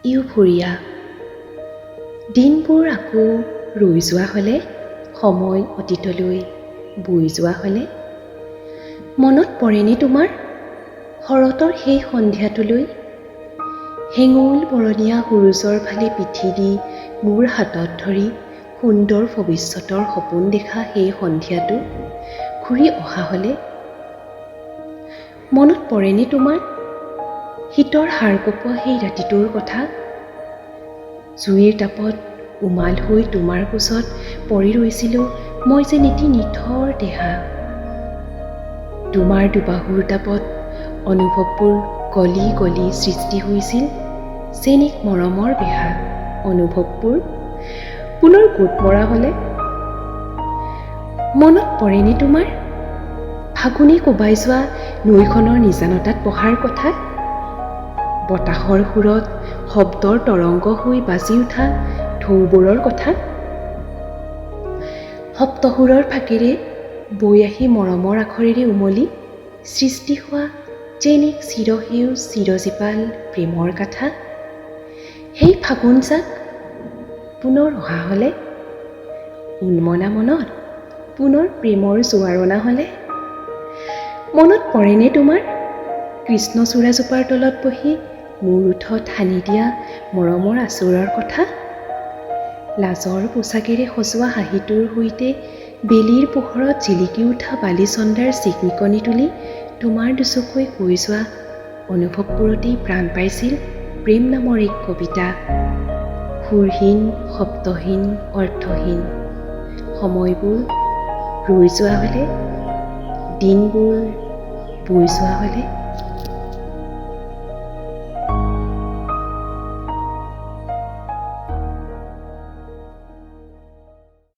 ইউফোৰিয়া। দিনবোৰ আকৌ ৰৈ যোৱা হ'লে, সময় অতীতলৈ বৈ যোৱা হ'লে, মনত পৰেনে তোমাৰ শৰতৰ সেই সন্ধিয়াটোলৈ? হেঙুল বৰণীয়া সূৰুজৰ ফালে পিঠি দি মোৰ হাতত ধৰি সুন্দৰ ভৱিষ্যতৰ সপোন দেখা সেই সন্ধিয়াটো ঘূৰি অহা হ'লে, মনত পৰেনে তোমাৰ শীতৰ হাৰ কপোৱা সেই ৰাতিটোৰ কথা? জুইৰ তাপত উমাল হৈ তোমাৰ কোচত পৰি ৰৈছিলোঁ মই যে নীতি নিথৰ দেহা। তোমাৰ দুবাহুৰ তাপত অনুভৱবোৰ গলি গলি সৃষ্টি হৈছিল যেন এক মৰমৰ বেহা। অনুভৱবোৰ পুনৰ গোট মৰা হ'লে, মনত পৰেনে তোমাৰ ফাগুনে কোবাই যোৱা নৈখনৰ নিজানতাত বহাৰ কথা? বতাহৰ সুৰত শব্দৰ তৰংগ হৈ বাজি উঠা ঢৌবোৰৰ কথা? সপ্তসুৰৰ ফাঁকেৰে বৈ আহি মৰমৰ আখৰেৰে উমলি সৃষ্টি হোৱা যেন এক চিৰসেউজ চিৰজীপাল প্ৰেমৰ গাথা? সেই ফাগুন জাক পুনৰ অহা হ'লে, উন্মনা মনত পুনৰ প্ৰেমৰ জোৱাৰ অনা হ'লে, মনত পৰেনে তোমাৰ কৃষ্ণচূড়াজোপাৰ তলত বহি মোৰ ওঠত সানি দিয়া মৰমৰ আঁচোৰৰ কথা? লাজৰ পোচাকেৰে সজোৱা হাঁহিটোৰ সৈতে বেলিৰ পোহৰত জিলিকি উঠা বালিচন্দাৰ চিকমিকনি তুলি তোমাৰ দুচকুৱে কৈ যোৱা অনুভৱবোৰতেই প্ৰাণ পাইছিল প্ৰেম নামৰ এক কবিতা। সুৰহীন, শব্দহীন, অৰ্থহীন সময়বোৰ ৰৈ যোৱা হ'লে, দিনবোৰ বৈ যোৱা হ'লে,